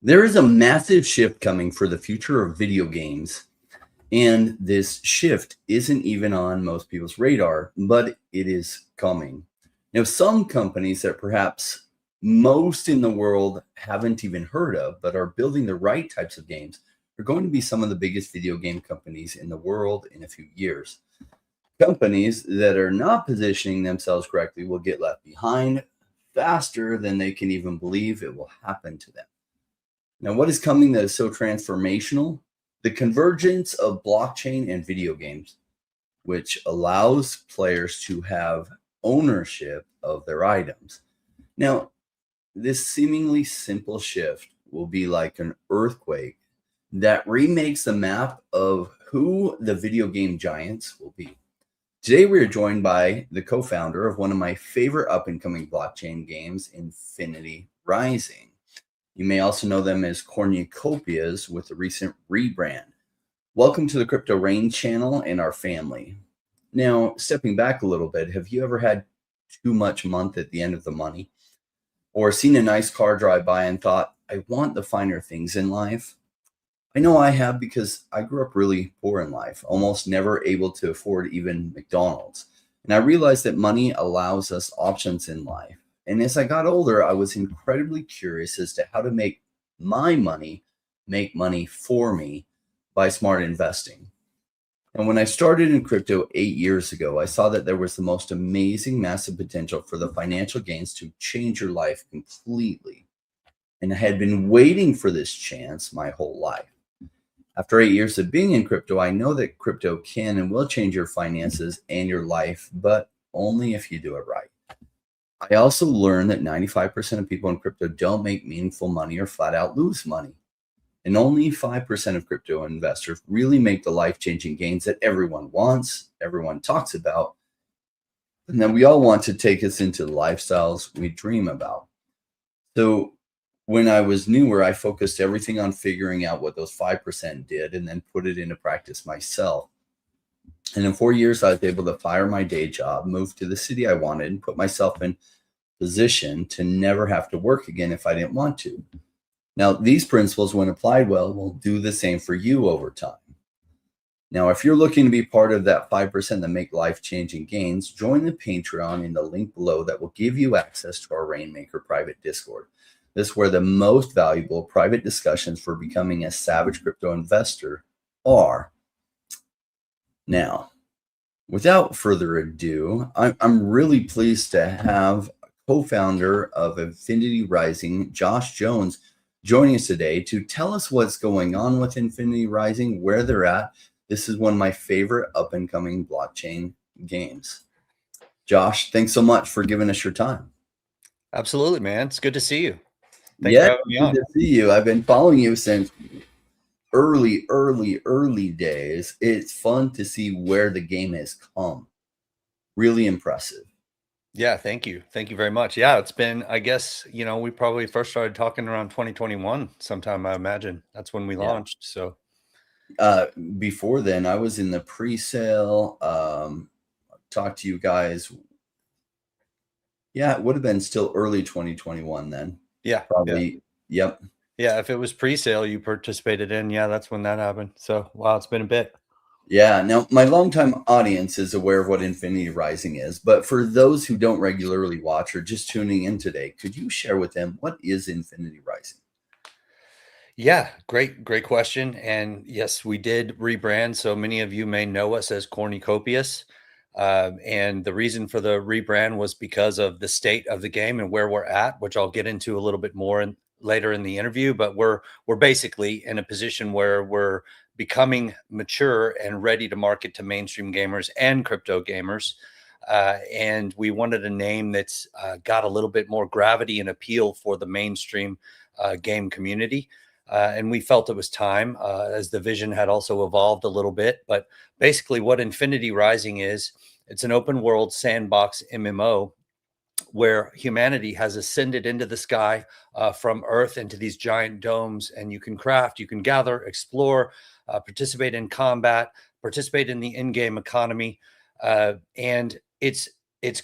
There is a massive shift coming for the future of video games, and this shift isn't even on most people's radar, but it is coming. Now, some companies that perhaps most in the world haven't even heard of, but are building the right types of games, are going to be some of the biggest video game companies in the world in a few years. Companies that are not positioning themselves correctly will get left behind faster than they can even believe it will happen to them. Now, what is coming that is so transformational? The convergence of blockchain and video games, which allows players to have ownership of their items. Now, this seemingly simple shift will be like an earthquake that remakes the map of who the video game giants will be. Today, we are joined by the co founder of one of my favorite up and coming blockchain games, Infinity Rising. You may also know them as cornucopias with the recent rebrand. Welcome to the Crypto Rain channel and our family. Now, stepping back a little bit, have you ever had too much month at the end of the money? Or seen a nice car drive by and thought, I want the finer things in life? I know I have because I grew up really poor in life, almost never able to afford even McDonald's. And I realized that money allows us options in life. And as I got older, I was incredibly curious as to how to make my money make money for me by smart investing. And when I started in crypto 8 years ago, I saw that there was the most amazing, massive potential for the financial gains to change your life completely. And I had been waiting for this chance my whole life. After 8 years of being in crypto, I know that crypto can and will change your finances and your life, but only if you do it right. I also learned that 95% of people in crypto don't make meaningful money or flat out lose money. And only 5% of crypto investors really make the life-changing gains that everyone wants, everyone talks about, and that we all want to take us into the lifestyles we dream about. So when I was newer, I focused everything on figuring out what those 5% did and then put it into practice myself. And in 4 years, I was able to fire my day job, move to the city I wanted, and put myself in position to never have to work again if I didn't want to. Now, these principles, when applied well, will do the same for you over time. Now, if you're looking to be part of that 5% that make life-changing gains, join the Patreon in the link below that will give you access to our Rainmaker private Discord. This is where the most valuable private discussions for becoming a savage crypto investor are. Now, without further ado, I'm really pleased to have co-founder of Infinity Rising, Josh Jones, joining us today to tell us what's going on with Infinity Rising, where they're at. This is one of my favorite up-and-coming blockchain games. Josh, thanks so much for giving us your time. Absolutely, man. It's good to see you. Thanks for having me on. Good to see you. I've been following you since early days. It's fun to see where the game has come. Really impressive. Yeah, thank you. Thank you very much. Yeah, it's been, I guess, we probably first started talking around 2021 sometime, I imagine. That's when we launched. So before then, I was in the pre-sale, talked to you guys. Yeah, it would have been still early 2021 then. Yeah. Probably. Yeah. Yep. Yeah, if it was pre-sale you participated in, yeah, that's when that happened. So, wow, it's been a bit. Yeah. Now, my longtime audience is aware of what Infinity Rising is, but for those who don't regularly watch or just tuning in today, could you share with them what is Infinity Rising? Yeah, great question. And yes, we did rebrand. So many of you may know us as Cornucopias. And the reason for the rebrand was because of the state of the game and where we're at, which I'll get into a little bit more later in the interview. But we're basically in a position where we're becoming mature and ready to market to mainstream gamers and crypto gamers. And we wanted a name that's got a little bit more gravity and appeal for the mainstream game community. And we felt it was time as the vision had also evolved a little bit. But basically what Infinity Rising is, it's an open world sandbox MMO where humanity has ascended into the sky from Earth into these giant domes, and you can craft, you can gather, explore, participate in combat, participate in the in-game economy. And it's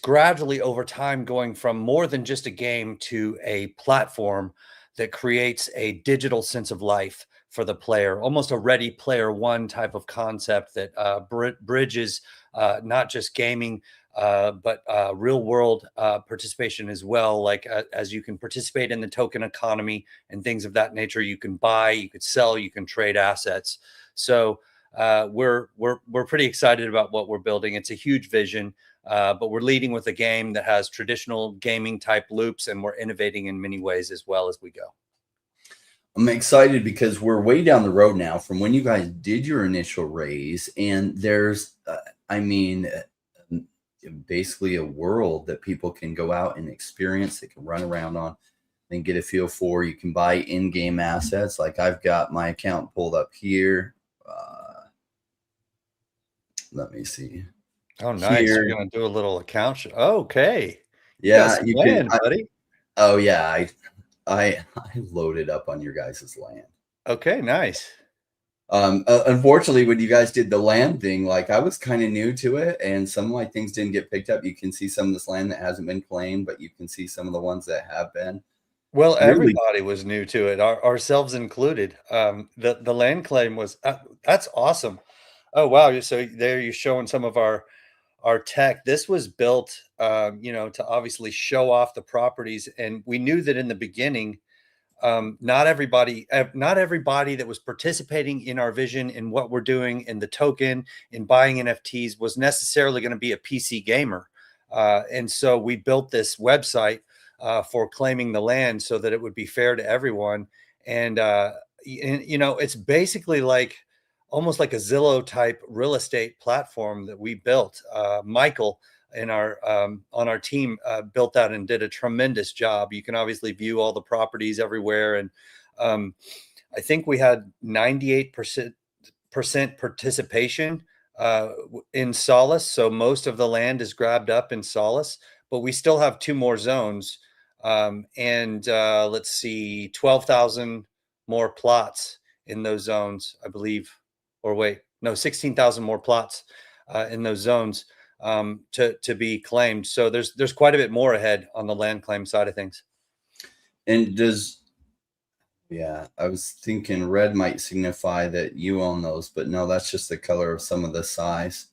gradually over time going from more than just a game to a platform that creates a digital sense of life for the player, almost a Ready Player One type of concept that bridges not just gaming, but real world participation as well. Like as you can participate in the token economy and things of that nature, you can buy, you could sell, you can trade assets. So we're pretty excited about what we're building. It's a huge vision, but we're leading with a game that has traditional gaming type loops, and we're innovating in many ways as well as we go. I'm excited because we're way down the road now from when you guys did your initial raise, and there's, I mean, basically a world that people can go out and experience. They can run around on and get a feel for. You can buy in-game assets. Like I've got my account pulled up here. Let me see. Oh, nice. Here. You're gonna do a little account show. Okay. Yeah, you can, buddy. Oh yeah, I loaded up on your guys' land. Okay, nice. Unfortunately, when you guys did the land thing, like I was kind of new to it, and some of my things didn't get picked up. You can see some of this land that hasn't been claimed, but you can see some of the ones that have been. Well, everybody was new to it, ourselves included. The land claim was that's awesome. Oh wow! So there you're showing some of our tech. This was built, to obviously show off the properties, and we knew that in the beginning, not everybody that was participating in our vision, in what we're doing, in the token, in buying NFTs, was necessarily going to be a PC gamer, and so we built this website for claiming the land so that it would be fair to everyone. And it's basically like almost like a Zillow type real estate platform that we built. Michael in our on our team built that and did a tremendous job. You can obviously view all the properties everywhere, and I think we had 98% participation in Solace. So most of the land is grabbed up in Solace, but we still have 2 more zones. Let's see, 12,000 more plots in those zones, I believe. Or wait, no, 16,000 more plots in those zones to be claimed. So there's quite a bit more ahead on the land claim side of things. And yeah, I was thinking red might signify that you own those, but no, that's just the color of some of the size.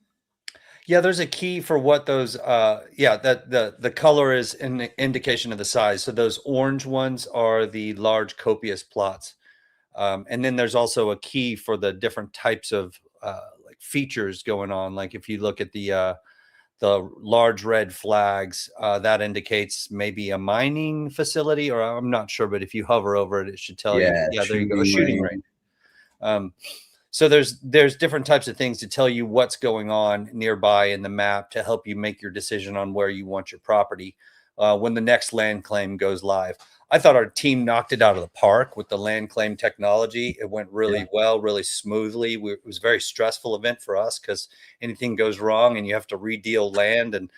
Yeah, there's a key for what those that the color is an indication of the size. So those orange ones are the large copious plots. And then there's also a key for the different types of like features going on. Like if you look at the large red flags, that indicates maybe a mining facility, or I'm not sure, but if you hover over it, it should tell you. Yeah, there you go, a shooting range. So there's different types of things to tell you what's going on nearby in the map to help you make your decision on where you want your property when the next land claim goes live. I thought our team knocked it out of the park with the land claim technology. It went really well, really smoothly. It was a very stressful event for us because anything goes wrong and you have to redeal land, and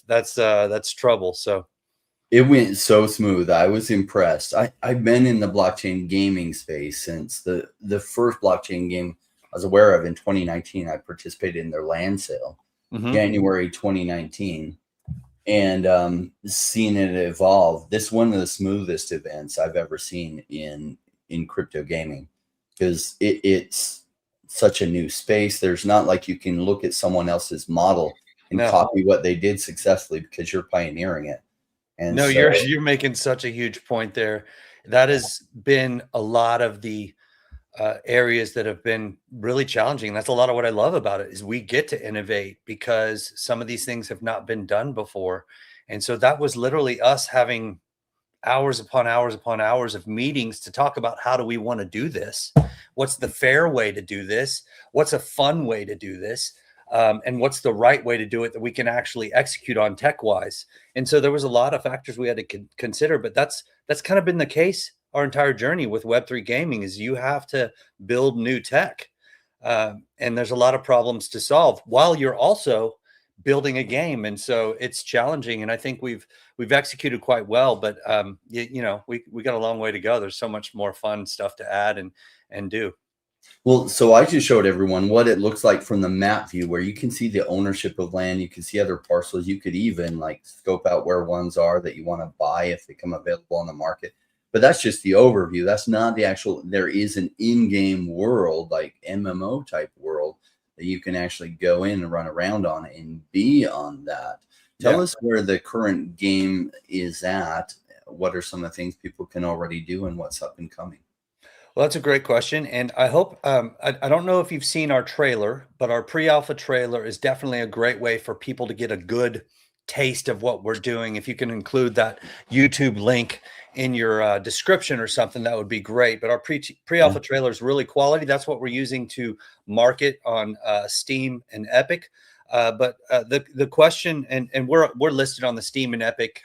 that's trouble. So it went so smooth. I was impressed. I've been in the blockchain gaming space since the first blockchain game I was aware of in 2019. I participated in their land sale, January 2019. And seeing it evolve, this is one of the smoothest events I've ever seen in crypto gaming, because it's such a new space. There's not like you can look at someone else's model and copy what they did successfully, because you're pioneering it. And no, you're making such a huge point there. That has been a lot of the areas that have been really challenging. That's a lot of what I love about it, is we get to innovate because some of these things have not been done before. And so that was literally us having hours upon hours upon hours of meetings to talk about how do we want to do this? What's the fair way to do this? What's a fun way to do this? And what's the right way to do it that we can actually execute on tech wise? And so there was a lot of factors we had to consider, but that's kind of been the case our entire journey with Web3 gaming. Is you have to build new tech. And there's a lot of problems to solve while you're also building a game. And so it's challenging. And I think we've executed quite well, but we got a long way to go. There's so much more fun stuff to add and do. Well, so I just showed everyone what it looks like from the map view, where you can see the ownership of land. You can see other parcels. You could even like scope out where ones are that you want to buy if they come available on the market. But that's just the overview. That's not the actual, there is an in-game world, like MMO type world, that you can actually go in and run around on and be on that. Tell us where the current game is at. What are some of the things people can already do and what's up and coming? Well, that's a great question. And I hope, I don't know if you've seen our trailer, but our pre-alpha trailer is definitely a great way for people to get a good taste of what we're doing. If you can include that YouTube link in your description or something, that would be great. But our pre-alpha trailer is really quality. That's what we're using to market on Steam and Epic. But the question, and we're listed on the Steam and Epic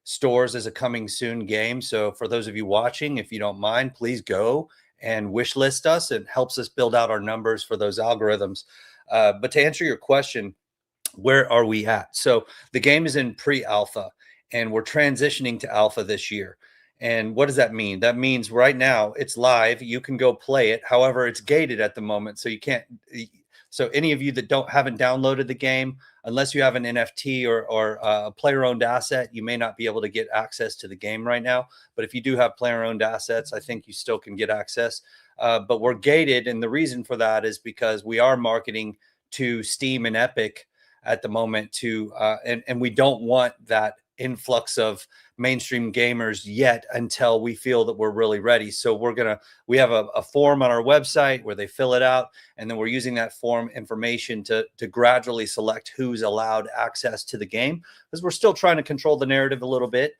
stores as a coming soon game. So for those of you watching, if you don't mind, please go and wish list us. It helps us build out our numbers for those algorithms. But to answer your question, where are we at? So the game is in pre-alpha and we're transitioning to alpha this year. And what does that mean? That means right now it's live. You can go play it. However, it's gated at the moment. So you can't. So any of you that haven't downloaded the game, unless you have an NFT or a player-owned asset, you may not be able to get access to the game right now. But if you do have player-owned assets, I think you still can get access. But we're gated, and the reason for that is because we are marketing to Steam and Epic at the moment and we don't want that influx of mainstream gamers yet until we feel that we're really ready. So we have a form on our website where they fill it out, and then we're using that form information to gradually select who's allowed access to the game, because we're still trying to control the narrative a little bit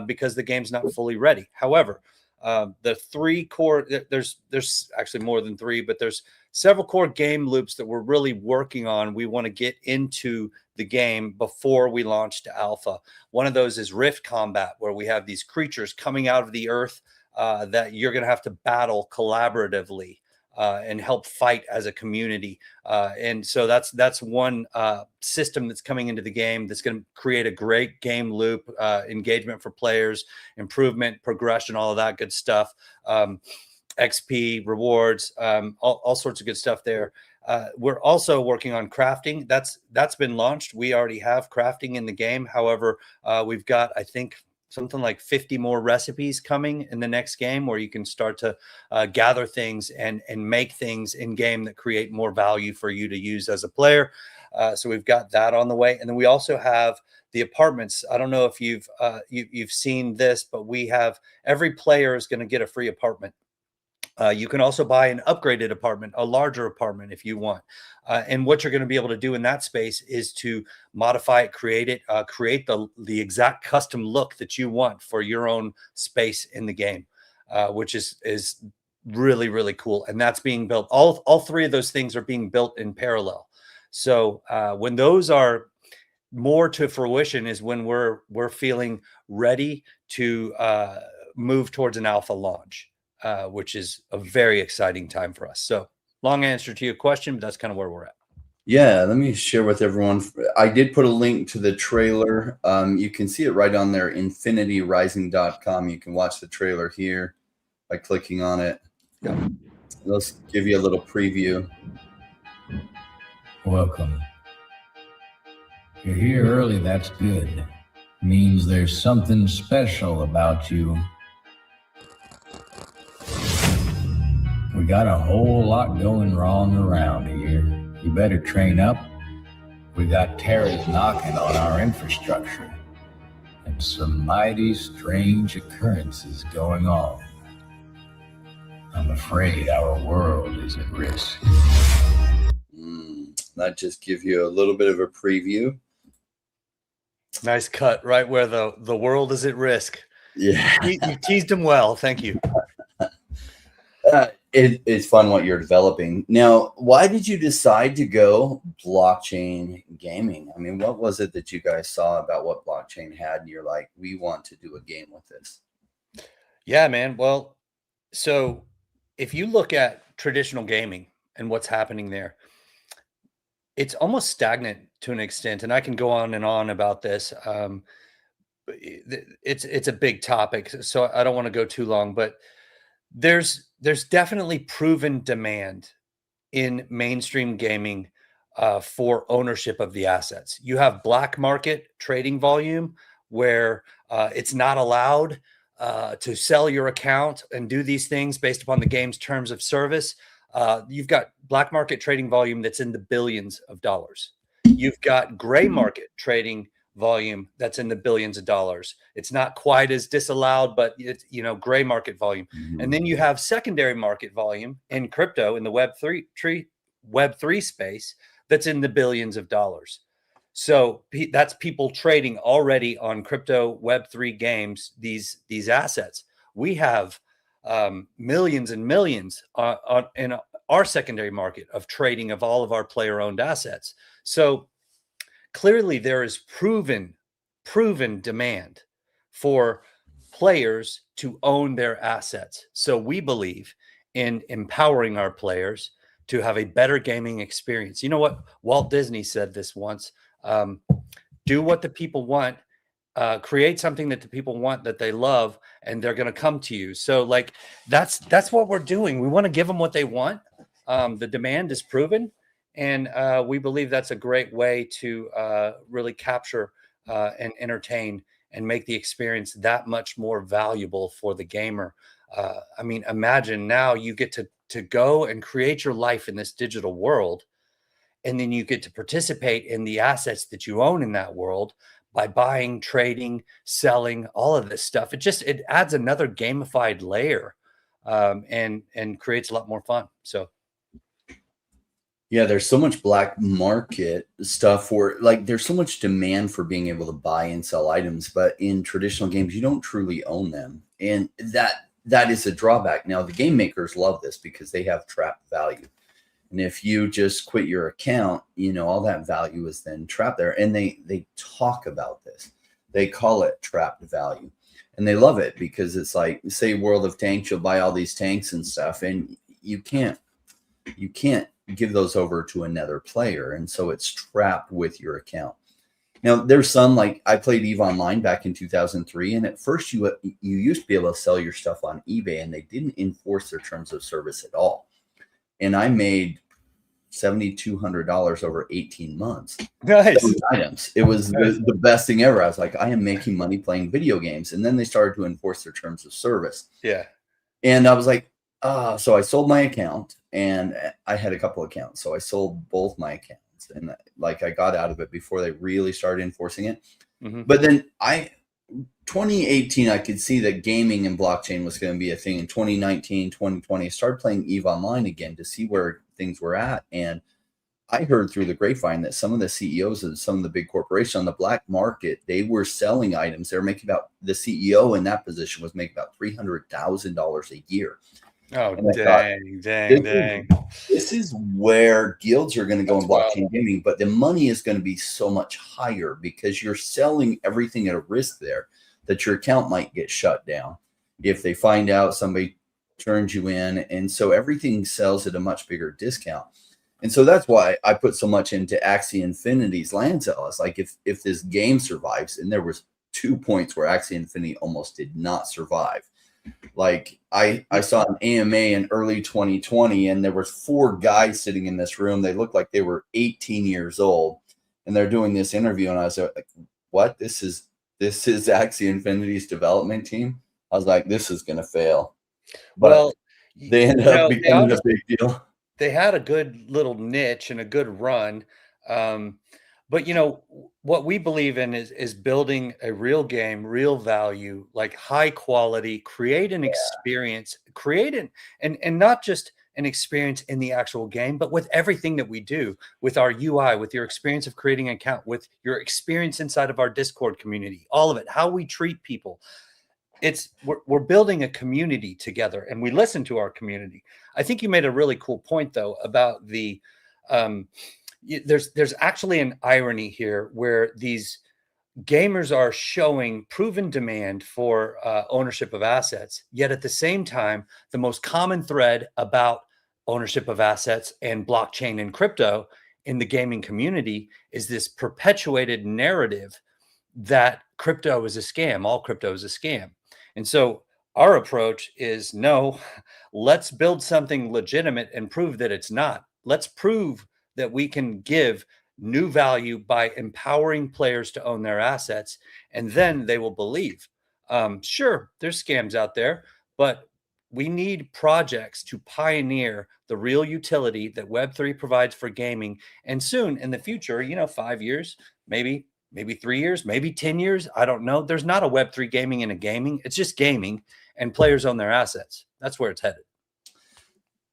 because the game's not fully ready. However, the three core, there's actually more than three, but there's several core game loops that we're really working on. We want to get into the game before we launch to alpha. One of those is rift combat, where we have these creatures coming out of the earth that you're going to have to battle collaboratively and help fight as a community. And so that's one system that's coming into the game that's going to create a great game loop, engagement for players, improvement, progression, all of that good stuff. XP, rewards, all sorts of good stuff there. We're also working on crafting. That's been launched. We already have crafting in the game. However, we've got, I think, something like 50 more recipes coming in the next game, where you can start to gather things and make things in game that create more value for you to use as a player. So we've got that on the way. And then we also have the apartments. I don't know if you've seen this, but we have, every player is going to get a free apartment. You can also buy an upgraded apartment, a larger apartment if you want. And what you're going to be able to do in that space is to modify it, create the exact custom look that you want for your own space in the game, which is really, really cool. And that's being built. All three of those things are being built in parallel. So when those are more to fruition is when we're feeling ready to move towards an alpha launch. Which is a very exciting time for us. So long answer to your question, but that's kind of where we're at. Yeah, let me share with everyone. I did put a link to the trailer. You can see it right on there, infinityrising.com. You can watch the trailer here by clicking on it. Yeah. Let's give you a little preview. Welcome. You're here early, that's good. Means there's something special about you. We got a whole lot going wrong around here. You better train up. We got terrors knocking on our infrastructure, and some mighty strange occurrences going on. I'm afraid our world is at risk. That just gives you a little bit of a preview. Nice cut right where the world is at risk. Yeah. You teased him well. Thank you. It's fun what you're developing. Now, why did you decide to go blockchain gaming? I mean, what was it that you guys saw about what blockchain had, and you're like, we want to do a game with this? Yeah, man. Well, so if you look at traditional gaming and what's happening there, it's almost stagnant to an extent. And I can go on and on about this. It's a big topic, so I don't want to go too long, but there's there's definitely proven demand in mainstream gaming for ownership of the assets. You have black market trading volume where it's not allowed to sell your account and do these things based upon the game's terms of service. You've got black market trading volume that's in the billions of dollars. You've got gray market trading volume that's in the billions of dollars. It's not quite as disallowed, but it's, gray market volume. And then you have secondary market volume in crypto in the Web3 space that's in the billions of dollars. So that's people trading already on crypto Web3 games, these assets. We have millions and millions in our secondary market of trading of all of our player-owned assets. So clearly there is proven demand for players to own their assets. So we believe in empowering our players to have a better gaming experience. You know what? Walt Disney said this once, do what the people want, create something that the people want, that they love, and they're going to come to you. So like, that's what we're doing. We want to give them what they want. The demand is proven. And we believe that's a great way to really capture and entertain and make the experience that much more valuable for the gamer. I mean, imagine now you get to go and create your life in this digital world, and then you get to participate in the assets that you own in that world by buying, trading, selling, all of this stuff. It adds another gamified layer and creates a lot more fun. So. Yeah, there's so much black market stuff where like there's so much demand for being able to buy and sell items, but in traditional games, you don't truly own them. And that is a drawback. Now, the game makers love this because they have trapped value. And if you just quit your account, all that value is then trapped there. And they talk about this. They call it trapped value. And they love it because it's like, say, World of Tanks, you'll buy all these tanks and stuff, and you can't give those over to another player. And so it's trapped with your account. Now, there's some, like I played EVE Online back in 2003. And at first you used to be able to sell your stuff on eBay, and they didn't enforce their terms of service at all. And I made $7,200 over 18 months. Nice. Items. It was the best thing ever. I was like, I am making money playing video games. And then they started to enforce their terms of service. Yeah. And I was like, so I sold my account, and I had a couple accounts. So I sold both my accounts, and like I got out of it before they really started enforcing it. Mm-hmm. But then 2018, I could see that gaming and blockchain was going to be a thing. In 2019, 2020, I started playing EVE Online again to see where things were at. And I heard through the grapevine that some of the CEOs of some of the big corporations on the black market, they were selling items. They were making the CEO in that position was making about $300,000 a year. Oh, dang. This is where guilds are going to go in blockchain gaming, but the money is going to be so much higher because you're selling everything at a risk there that your account might get shut down if they find out somebody turns you in. And so everything sells at a much bigger discount. And so that's why I put so much into Axie Infinity's land sale. It's like if this game survives, and there was 2 points where Axie Infinity almost did not survive. Like I saw an AMA in early 2020, and there was 4 guys sitting in this room. They looked like they were 18 years old, and they're doing this interview. And I was like, what? This is Axie Infinity's development team. I was like, this is going to fail. But they ended up becoming a big deal. They had a good little niche and a good run. But what we believe in is building a real game, real value, like high quality, create an experience, and not just an experience in the actual game, but with everything that we do, with our UI, with your experience of creating an account, with your experience inside of our Discord community, all of it, how we treat people. We're building a community together, and we listen to our community. I think you made a really cool point though about the there's actually an irony here where these gamers are showing proven demand for ownership of assets, yet at the same time, the most common thread about ownership of assets and blockchain and crypto in the gaming community is this perpetuated narrative that crypto is a scam, all crypto is a scam. And so Our approach is no, let's build something legitimate and prove that it's not. Let's prove that we can give new value by empowering players to own their assets, and then they will believe. Sure, there's scams out there, but we need projects to pioneer the real utility that Web3 provides for gaming. And soon in the future, 5 years, maybe 3 years, maybe 10 years. I don't know. There's not a Web3 gaming in a gaming. It's just gaming, and players own their assets. That's where it's headed.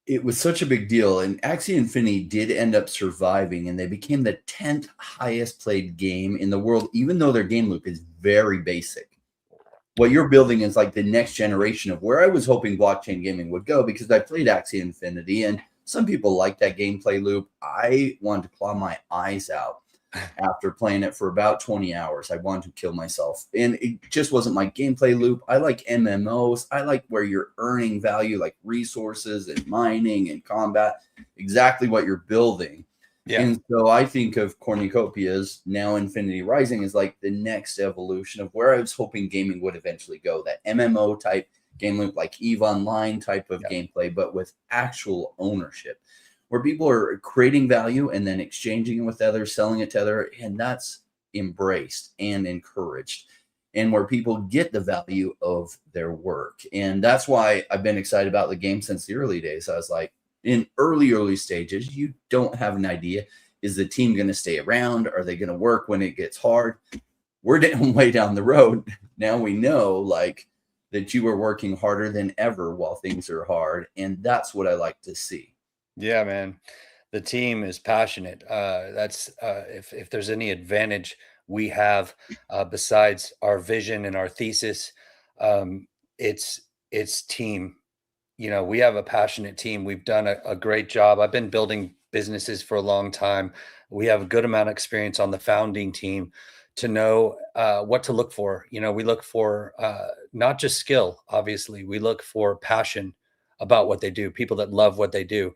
It was such a big deal, and Axie Infinity did end up surviving, and they became the 10th highest played game in the world, even though their game loop is very basic. What you're building is like the next generation of where I was hoping blockchain gaming would go, because I played Axie Infinity, and some people like that gameplay loop. I wanted to claw my eyes out after playing it for about 20 hours. I wanted to kill myself, and it just wasn't my gameplay loop. I like MMOs. I like where you're earning value, like resources and mining and combat, exactly what you're building. Yeah. And so I think of Cornucopia's now Infinity Rising is like the next evolution of where I was hoping gaming would eventually go, that MMO type game loop, like EVE Online type of gameplay, but with actual ownership, where people are creating value and then exchanging it with others, selling it to others, and that's embraced and encouraged, and where people get the value of their work. And that's why I've been excited about the game since the early days. I was like, in early stages, you don't have an idea. Is the team going to stay around? Are they going to work when it gets hard? We're way down the road. Now we know like that you are working harder than ever while things are hard. And that's what I like to see. Yeah, man. The team is passionate. That's if there's any advantage we have besides our vision and our thesis, it's team. We have a passionate team. We've done a great job. I've been building businesses for a long time. We have a good amount of experience on the founding team to know what to look for. We look for not just skill, obviously. We look for passion about what they do, people that love what they do.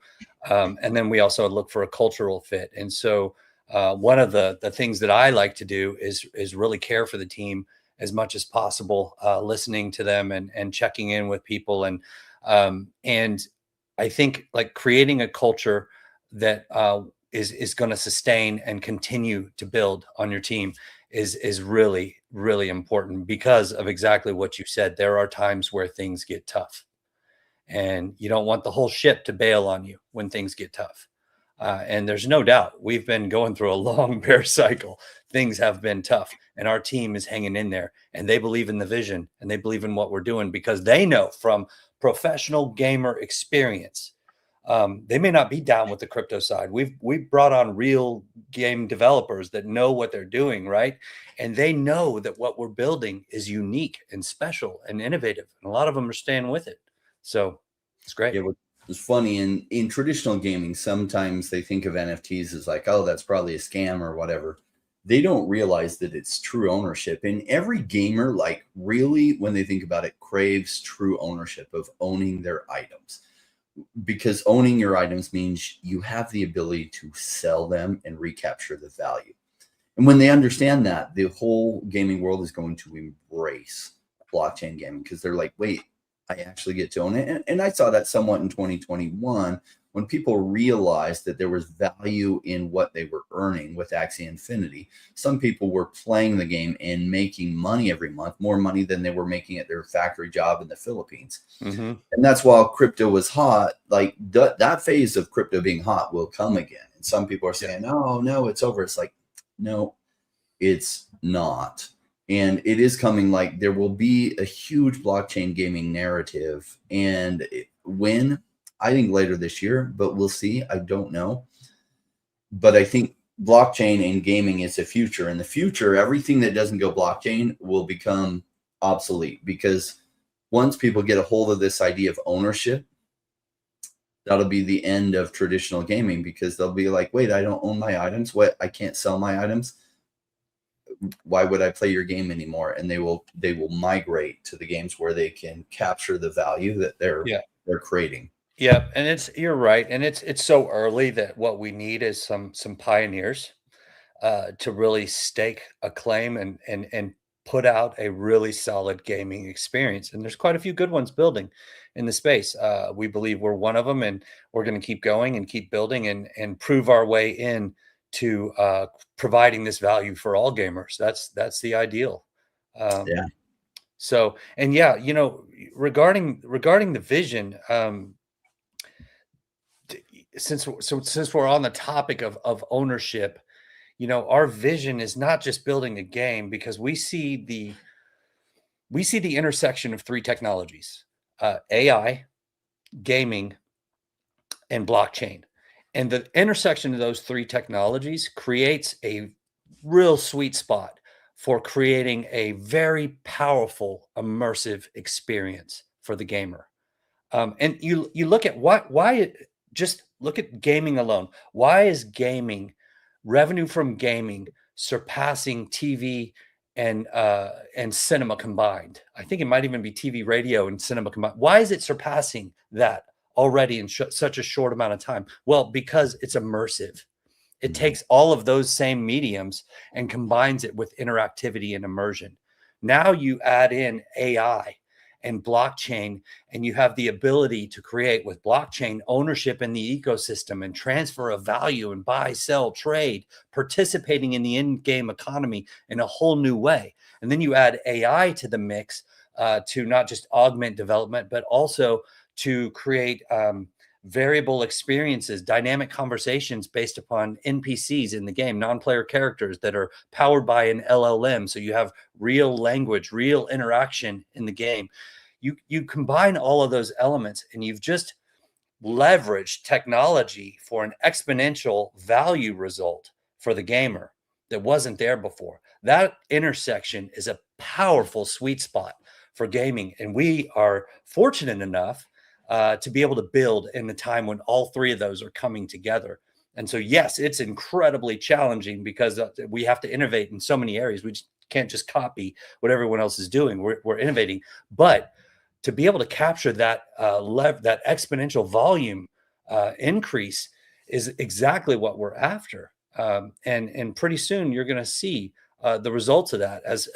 And then we also look for a cultural fit. And so one of the things that I like to do is really care for the team as much as possible, listening to them and checking in with people. And I think like creating a culture that is going to sustain and continue to build on your team is really, really important, because of exactly what you said. There are times where things get tough, and you don't want the whole ship to bail on you when things get tough. And there's no doubt we've been going through a long bear cycle. Things have been tough, and our team is hanging in there, and they believe in the vision, and they believe in what we're doing, because they know from professional gamer experience. They may not be down with the crypto side. We've brought on real game developers that know what they're doing, right? And they know that what we're building is unique and special and innovative, and a lot of them are staying with it. So it's great. Yeah, it's funny in traditional gaming, sometimes they think of NFTs as like, oh, that's probably a scam or whatever. They don't realize that it's true ownership. And every gamer, like really, when they think about it, craves true ownership of owning their items, because owning your items means you have the ability to sell them and recapture the value. And when they understand that, the whole gaming world is going to embrace blockchain gaming, because they're like, wait, I actually get to own it. And I saw that somewhat in 2021 when people realized that there was value in what they were earning with Axie Infinity. Some people were playing the game and making money every month, more money than they were making at their factory job in the Philippines. Mm-hmm. And that's while crypto was hot. Like that phase of crypto being hot will come again. And some people are saying, oh, no, it's over. It's like, no, it's not. And it is coming. Like there will be a huge blockchain gaming narrative. And when, I think later this year, but we'll see. I don't know. But I think blockchain and gaming is the future. In the future, everything that doesn't go blockchain will become obsolete, because once people get a hold of this idea of ownership, that'll be the end of traditional gaming, because they'll be like, wait, I don't own my items. What? I can't sell my items. Why would I play your game anymore? And they will migrate to the games where they can capture the value that they're creating. Yeah, and you're right, and it's so early that what we need is some pioneers to really stake a claim and put out a really solid gaming experience. And there's quite a few good ones building in the space. We believe we're one of them, and we're going to keep going and keep building and prove our way in to providing this value for all gamers. That's the ideal. Yeah. So, and yeah, you know, regarding the vision, since we're on the topic of ownership, you know, our vision is not just building a game, because we see the intersection of three technologies: AI, gaming, and blockchain. And the intersection of those three technologies creates a real sweet spot for creating a very powerful, immersive experience for the gamer. And you look at just look at gaming alone. Why is revenue from gaming surpassing TV and cinema combined? I think it might even be TV, radio, and cinema combined. Why is it surpassing that already in such a short amount of time? Well, because it's immersive. It takes all of those same mediums and combines it with interactivity and immersion. Now you add in AI and blockchain, and you have the ability to create, with blockchain, ownership in the ecosystem and transfer of value and buy, sell, trade, participating in the in-game economy in a whole new way. And then you add AI to the mix to not just augment development, but also to create variable experiences, dynamic conversations based upon NPCs in the game, non-player characters that are powered by an LLM. So you have real language, real interaction in the game. You combine all of those elements, and you've just leveraged technology for an exponential value result for the gamer that wasn't there before. That intersection is a powerful sweet spot for gaming, and we are fortunate enough to be able to build in the time when all three of those are coming together. And so, yes, it's incredibly challenging because we have to innovate in so many areas. We just can't just copy what everyone else is doing. We're innovating, but to be able to capture that that exponential volume increase is exactly what we're after. And pretty soon you're going to see the results of that as.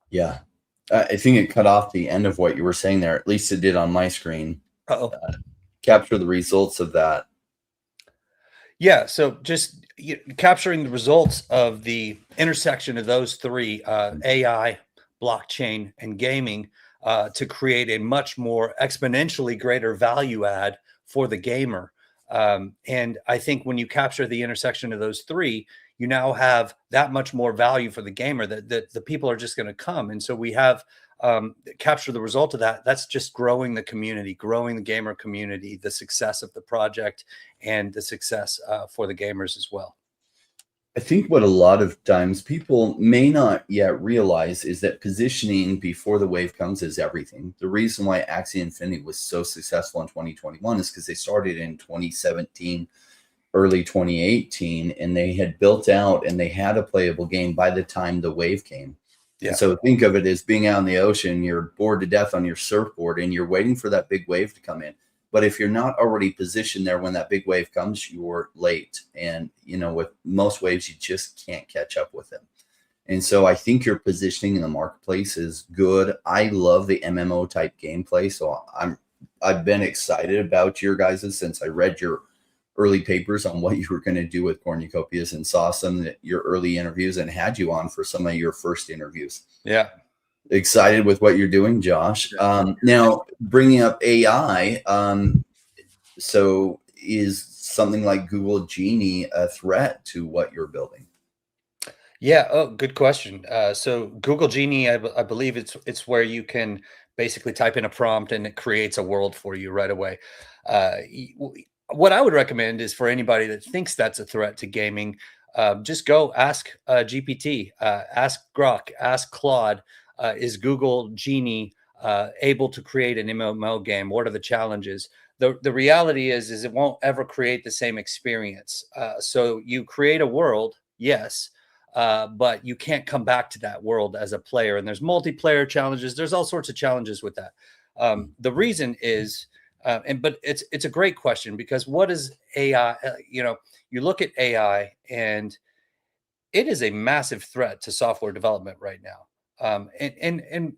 Yeah. I think it cut off the end of what you were saying there. At least it did on my screen. Capture the results of that. Yeah. So just capturing the results of the intersection of those three, AI, blockchain, and gaming, to create a much more exponentially greater value add for the gamer. And I think when you capture the intersection of those three, you now have that much more value for the gamer that the people are just going to come. And so we have capture the result of that. That's just growing the community, growing the gamer community, the success of the project, and the success for the gamers as well. I think what a lot of times people may not yet realize is that positioning before the wave comes is everything. The reason why Axie Infinity was so successful in 2021 is because they started in 2017, early 2018, and they had built out and they had a playable game by the time the wave came. Yeah. And so think of it as being out in the ocean, you're bored to death on your surfboard and you're waiting for that big wave to come in. But if you're not already positioned there when that big wave comes, you're late. And, you know, with most waves, you just can't catch up with them. And so I think your positioning in the marketplace is good. I love the MMO type gameplay. So I've been excited about your guys's since I read your early papers on what you were going to do with Cornucopias and saw some of your early interviews and had you on for some of your first interviews. Yeah. Excited with what you're doing, Josh. Now, bringing up AI, so is something like Google Genie a threat to what you're building? Yeah. Oh, good question. So Google Genie, I believe it's where you can basically type in a prompt and it creates a world for you right away. What I would recommend is for anybody that thinks that's a threat to gaming, just go ask GPT, ask Grok, ask Claude. Is Google Genie able to create an MMO game? What are the challenges? The reality is it won't ever create the same experience. So you create a world, yes, but you can't come back to that world as a player. And there's multiplayer challenges. There's all sorts of challenges with that. The reason is But it's a great question, because what is AI? You look at AI, and it is a massive threat to software development right now. And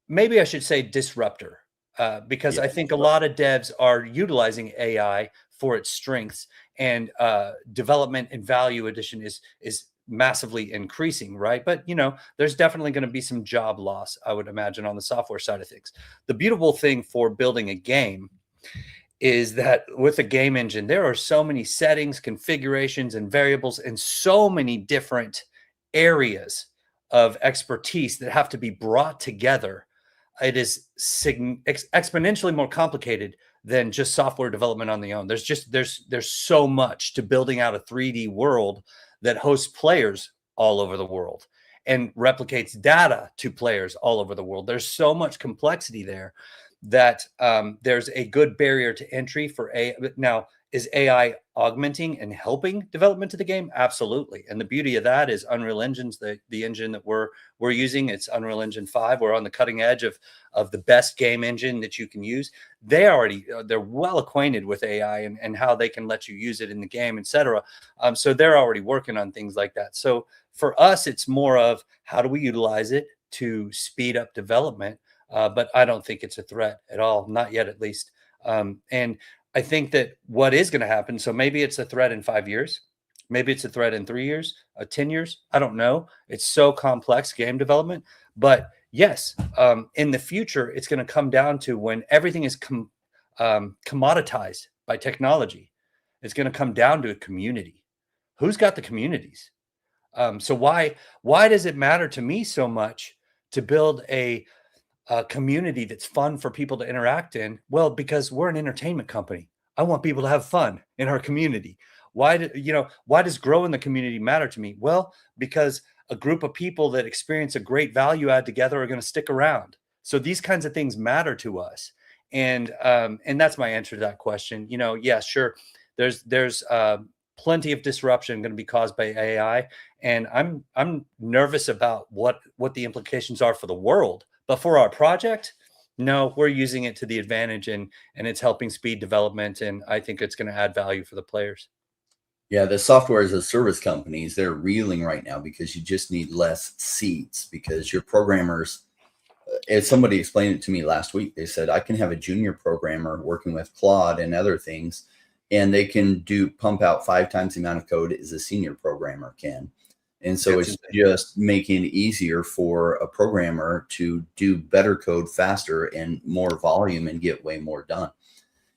maybe I should say disruptor, because I think a lot of devs are utilizing AI for its strengths, and development and value addition is massively increasing, right? But there's definitely going to be some job loss, I would imagine, on the software side of things. The beautiful thing for building a game is that with a game engine, there are so many settings, configurations, and variables, and so many different areas of expertise that have to be brought together. It is exponentially more complicated than just software development on the own. There's so much to building out a 3D world that hosts players all over the world and replicates data to players all over the world. There's so much complexity there that there's a good barrier to entry for AI. Now, is AI augmenting and helping development of the game? Absolutely. And the beauty of that is Unreal Engine's the engine that we're using. It's Unreal Engine 5. We're on the cutting edge of the best game engine that you can use. They're well acquainted with AI and how they can let you use it in the game, etc. So they're already working on things like that. So for us, it's more of how do we utilize it to speed up development? But I don't think it's a threat at all, not yet, at least. And I think that what is going to happen, so maybe it's a threat in 5 years, maybe it's a threat in 3 years, 10 years. I don't know. It's so complex, game development. But yes, in the future, it's going to come down to when everything is commoditized by technology. It's going to come down to a community. Who's got the communities? So why does it matter to me so much to build a community that's fun for people to interact in? Well, because we're an entertainment company. I want people to have fun in our community. Why does growing the community matter to me? Well, because a group of people that experience a great value add together are going to stick around. So these kinds of things matter to us. And that's my answer to that question. Yeah, sure. There's plenty of disruption going to be caused by AI. And I'm nervous about what the implications are for the world. But for our project, no, we're using it to the advantage, and it's helping speed development. And I think it's going to add value for the players. Yeah, the software as a service companies, they're reeling right now because you just need less seats, because your programmers, as somebody explained it to me last week, they said, I can have a junior programmer working with Claude and other things, and they can pump out 5 times the amount of code as a senior programmer can. And so it's just making it easier for a programmer to do better code faster and more volume and get way more done.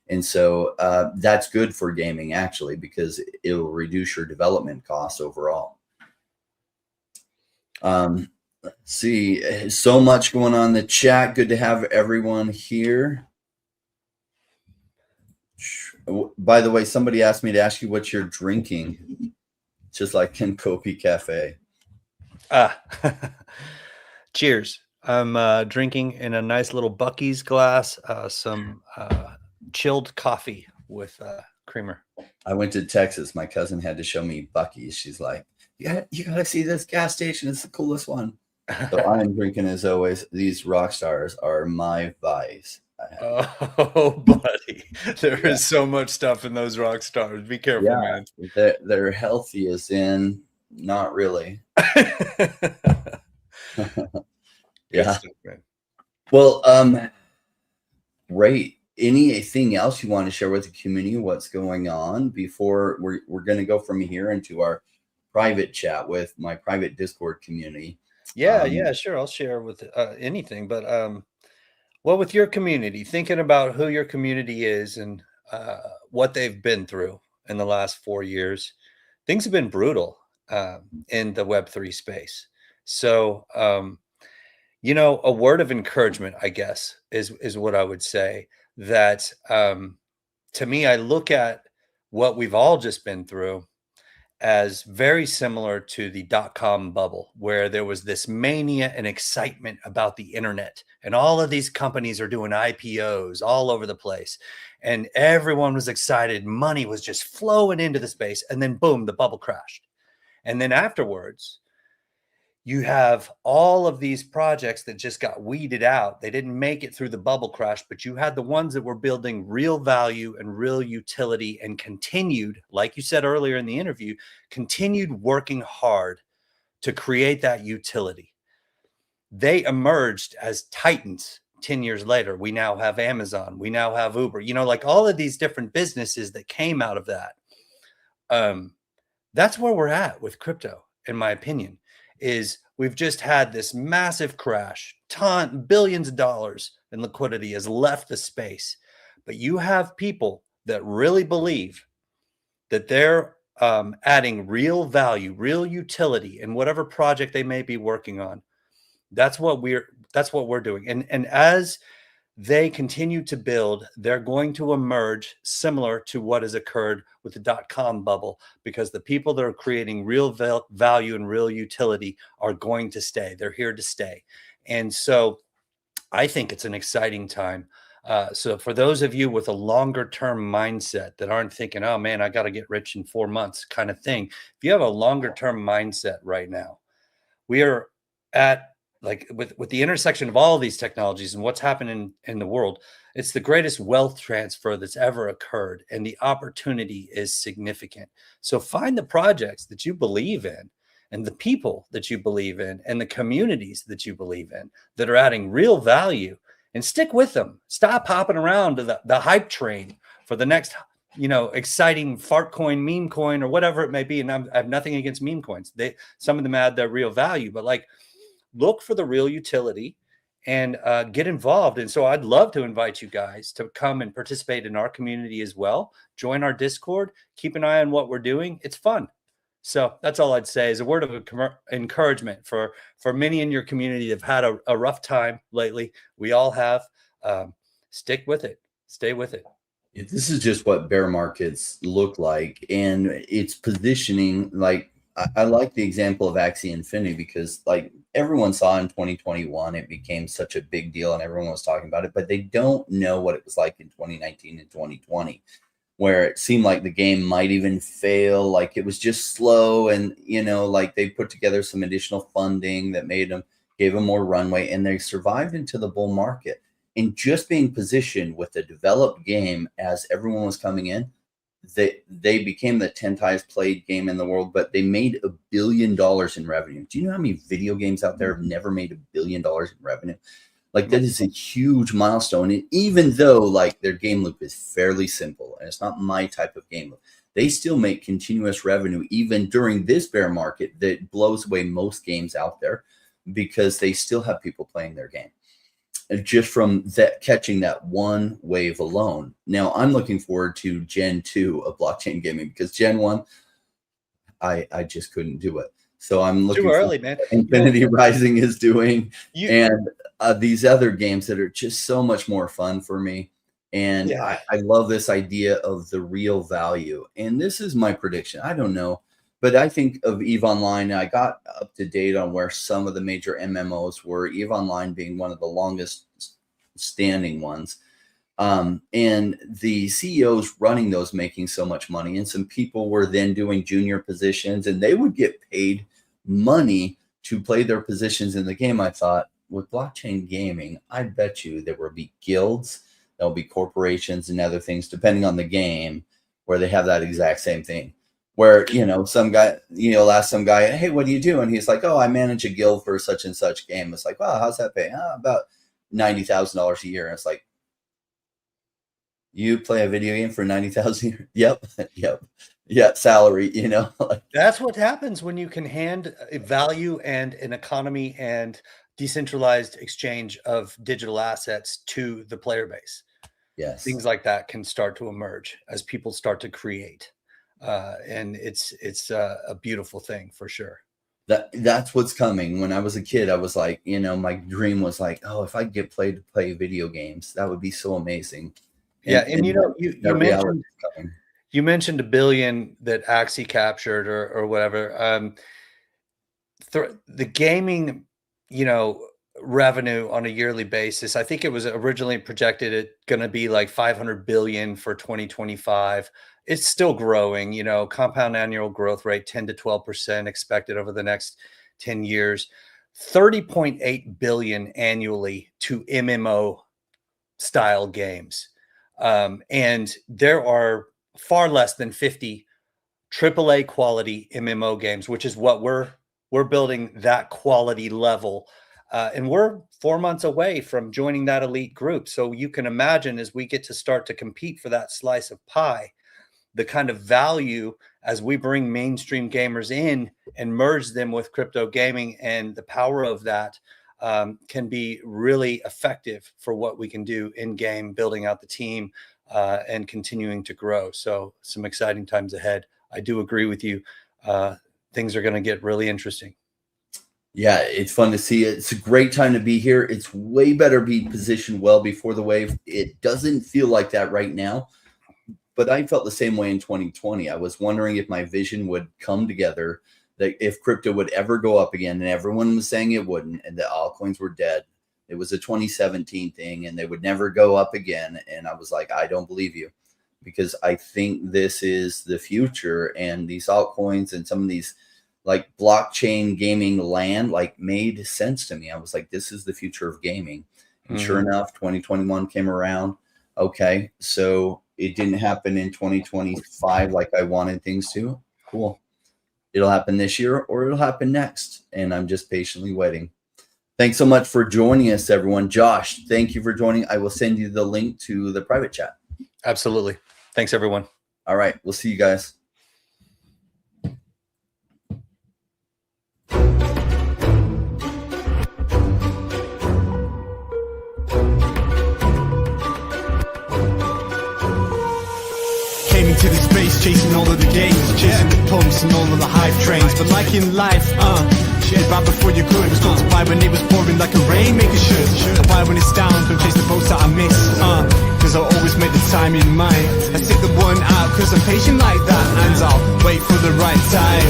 And so that's good for gaming, actually, because it will reduce your development costs overall. Let's see, so much going on in the chat. Good to have everyone here. By the way, somebody asked me to ask you what you're drinking, just like in Kopi Cafe. Cheers. I'm drinking in a nice little Buc-ee's glass, some chilled coffee with creamer. I went to Texas. My cousin had to show me Buc-ee's. She's like, yeah, you got to see this gas station. It's the coolest one. So I'm drinking, as always. These rock stars are my vice. Oh, buddy, there is so much stuff in those rock stars. Be careful, man. They're healthy as in not really. Yeah. Well, Ray, anything else you want to share with the community? What's going on before we're going to go from here into our private chat with my private Discord community? Yeah, sure. I'll share with anything, but well, with your community, thinking about who your community is and what they've been through in the last 4 years, things have been brutal in the Web3 space. So, a word of encouragement, I guess, is what I would say. That to me, I look at what we've all just been through as very similar to the dot-com bubble, where there was this mania and excitement about the internet, and all of these companies are doing IPOs all over the place, and everyone was excited. Money was just flowing into the space, and then boom, the bubble crashed. And then afterwards, you have all of these projects that just got weeded out. They didn't make it through the bubble crash, but you had the ones that were building real value and real utility and continued, like you said earlier in the interview, continued working hard to create that utility. They emerged as titans 10 years later. We now have Amazon. We now have Uber, like all of these different businesses that came out of that. That's where we're at with crypto, in my opinion, is we've just had this massive crash, billions of dollars in liquidity has left the space. But you have people that really believe that they're adding real value, real utility in whatever project they may be working on. That's what we're doing. And as they continue to build, they're going to emerge similar to what has occurred with the .com bubble, because the people that are creating real value and real utility are going to stay. They're here to stay. And so I think it's an exciting time. So for those of you with a longer term mindset that aren't thinking, oh man, I got to get rich in 4 months kind of thing. If you have a longer term mindset right now, we are at, like, with the intersection of all of these technologies and what's happening in the world, it's the greatest wealth transfer that's ever occurred. And the opportunity is significant. So find the projects that you believe in and the people that you believe in and the communities that you believe in that are adding real value, and stick with them. Stop hopping around to the hype train for the next, exciting fart coin, meme coin, or whatever it may be. And I have nothing against meme coins. Some of them add their real value, but look for the real utility and get involved. And so I'd love to invite you guys to come and participate in our community as well. Join our Discord. Keep an eye on what we're doing. It's fun. So that's all I'd say, is a word of encouragement for many in your community that have had a rough time lately. We all have. Stick with it. Stay with it. This is just what bear markets look like. And it's positioning, I like the example of Axie Infinity, because everyone saw in 2021, it became such a big deal and everyone was talking about it, but they don't know what it was like in 2019 and 2020, where it seemed like the game might even fail. Like it was just slow. And, they put together some additional funding that gave them more runway, and they survived into the bull market. And just being positioned with a developed game as everyone was coming in, they became the 10th highest played game in the world, but they made $1 billion in revenue. Do you know how many video games out there have never made $1 billion in revenue? That is a huge milestone. And even though their game loop is fairly simple and it's not my type of game loop, they still make continuous revenue even during this bear market that blows away most games out there, because they still have people playing their game. Just from that, catching that one wave alone. Now I'm looking forward to Gen 2 of blockchain gaming, because Gen 1, I just couldn't do it. So I'm looking too early, man. Infinity Rising is doing, and these other games that are just so much more fun for me. And yeah. I love this idea of the real value. And this is my prediction. I don't know, but I think of EVE Online. I got up to date on where some of the major MMOs were, EVE Online being one of the longest standing ones. And the CEOs running those making so much money. And some people were then doing junior positions, and they would get paid money to play their positions in the game. I thought, with blockchain gaming, I bet you there will be guilds, there'll be corporations and other things, depending on the game, where they have that exact same thing. Where, some guy, ask some guy, hey, what do you do? And he's like, oh, I manage a guild for such and such game. It's like, wow, how's that pay? About $90,000 a year. And it's like, you play a video game for $90,000 a year? Yep. Yeah, salary, That's what happens when you can hand a value and an economy and decentralized exchange of digital assets to the player base. Yes. Things like that can start to emerge as people start to create. And it's a beautiful thing for sure. That's what's coming. When I was a kid, I was like, my dream was like, oh, if I get to play video games, that would be so amazing. And you mentioned $1 billion that Axie captured or whatever. The gaming, revenue on a yearly basis, I think it was originally projected at going to be like 500 billion for 2025. It's still growing, compound annual growth rate, 10 to 12% expected over the next 10 years, 30.8 billion annually to MMO style games. And there are far less than 50 AAA quality MMO games, which is what we're building, that quality level. And we're 4 months away from joining that elite group. So you can imagine, as we get to start to compete for that slice of pie, the kind of value as we bring mainstream gamers in and merge them with crypto gaming, and the power of that can be really effective for what we can do in game, building out the team and continuing to grow. So some exciting times ahead. I do agree with you. Things are going to get really interesting. Yeah, it's fun to see. It's a great time to be here. It's way better be positioned well before the wave. It doesn't feel like that right now, but I felt the same way in 2020. I was wondering if my vision would come together, that if crypto would ever go up again, and everyone was saying it wouldn't, and that altcoins were dead. It was a 2017 thing, and they would never go up again. And I was like, I don't believe you, because I think this is the future, and these altcoins and some of these like blockchain gaming land like made sense to me. I was like, this is the future of gaming. And sure enough, 2021 came around. Okay, so it didn't happen in 2025 like I wanted things to. Cool. It'll happen this year or it'll happen next. And I'm just patiently waiting. Thanks so much for joining us, everyone. Josh, thank you for joining. I will send you the link to the private chat. Absolutely. Thanks, everyone. All right. We'll see you guys. To the space, chasing all of the games, chasing the pumps and all of the hype trains. But like in life, shit bad before you could. Was told to buy when it was pouring like a rainmaker should. I buy when it's down, don't chase the boats that I miss. Cause I always make the time in mind. I take the one out cause I'm patient like that, and I'll wait for the right time.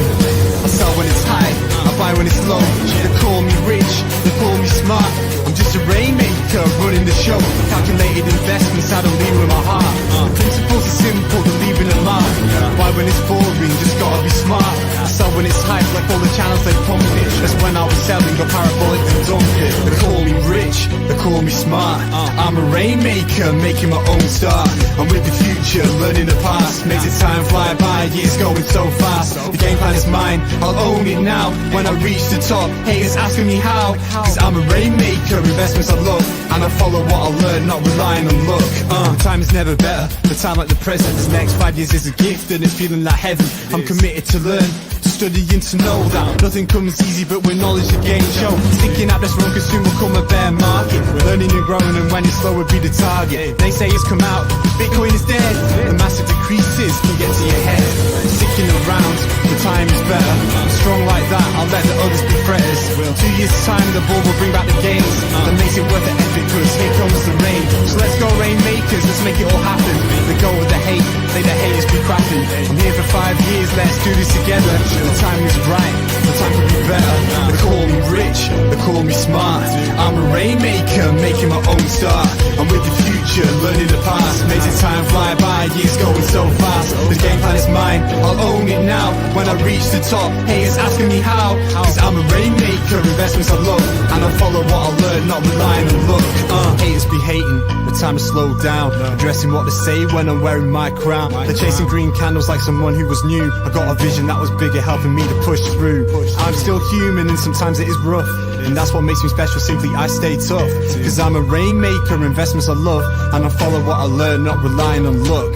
I sell when it's high, I buy when it's low. They call me rich, they call me smart. I'm just a rainmaker running the show. Calculated investments, I don't lead with my heart. Principles are simple, they're leaving a mark. Why when it's boring, just gotta be smart. I sell when it's hype, like all the channels they pump it. That's when I was selling, got parabolic and dump it. They call me rich, they call me smart. I'm a rainmaker, making my own start. I'm with the future, learning the past. Makes it time fly by, years going so fast. The game plan is mine, I'll own it now. When I reach the top, haters asking me how. Cause I'm a rainmaker, investments I love. And I follow what I learn, not relying on luck. Time is never better, the time like the present. This next 5 years is a gift and it's feeling like heaven. I'm committed to learn, studying to know that nothing comes easy, but with knowledge the game show. Sticking out this wrong cause soon will come a bear market. Learning and growing, and when it's slow will be the target. Naysayers come out, Bitcoin is dead. The massive decreases can get to your head. Sticking around, the time is better. I'm strong like that, I'll let the others be fretters. 2 years time the ball will bring back the games. That makes it worth the effort cause here comes the rain. So let's go rainmakers, let's make it all happen. Let go of the hate, say the haters be crapping. I'm here for 5 years, let's do this together. The time is right, the time could be better. They call me rich, they call me smart. I'm a rainmaker, making my own start. I'm with the future, learning the past. Makes it time fly by, years going so fast. The game plan is mine, I'll own it now. When I reach the top, haters asking me how. Cause I'm a rainmaker, investments I love. And I'll follow what I learn, not relying on luck. Haters be hating, the time to slow down. Addressing what they say when I'm wearing my crown. They're chasing green candles like someone who was new. I got a vision that was bigger, helping me to push through. I'm still human and sometimes it is rough, and that's what makes me special, simply I stay tough. Cause I'm a rainmaker, investments I love. And I follow what I learn, not relying on luck.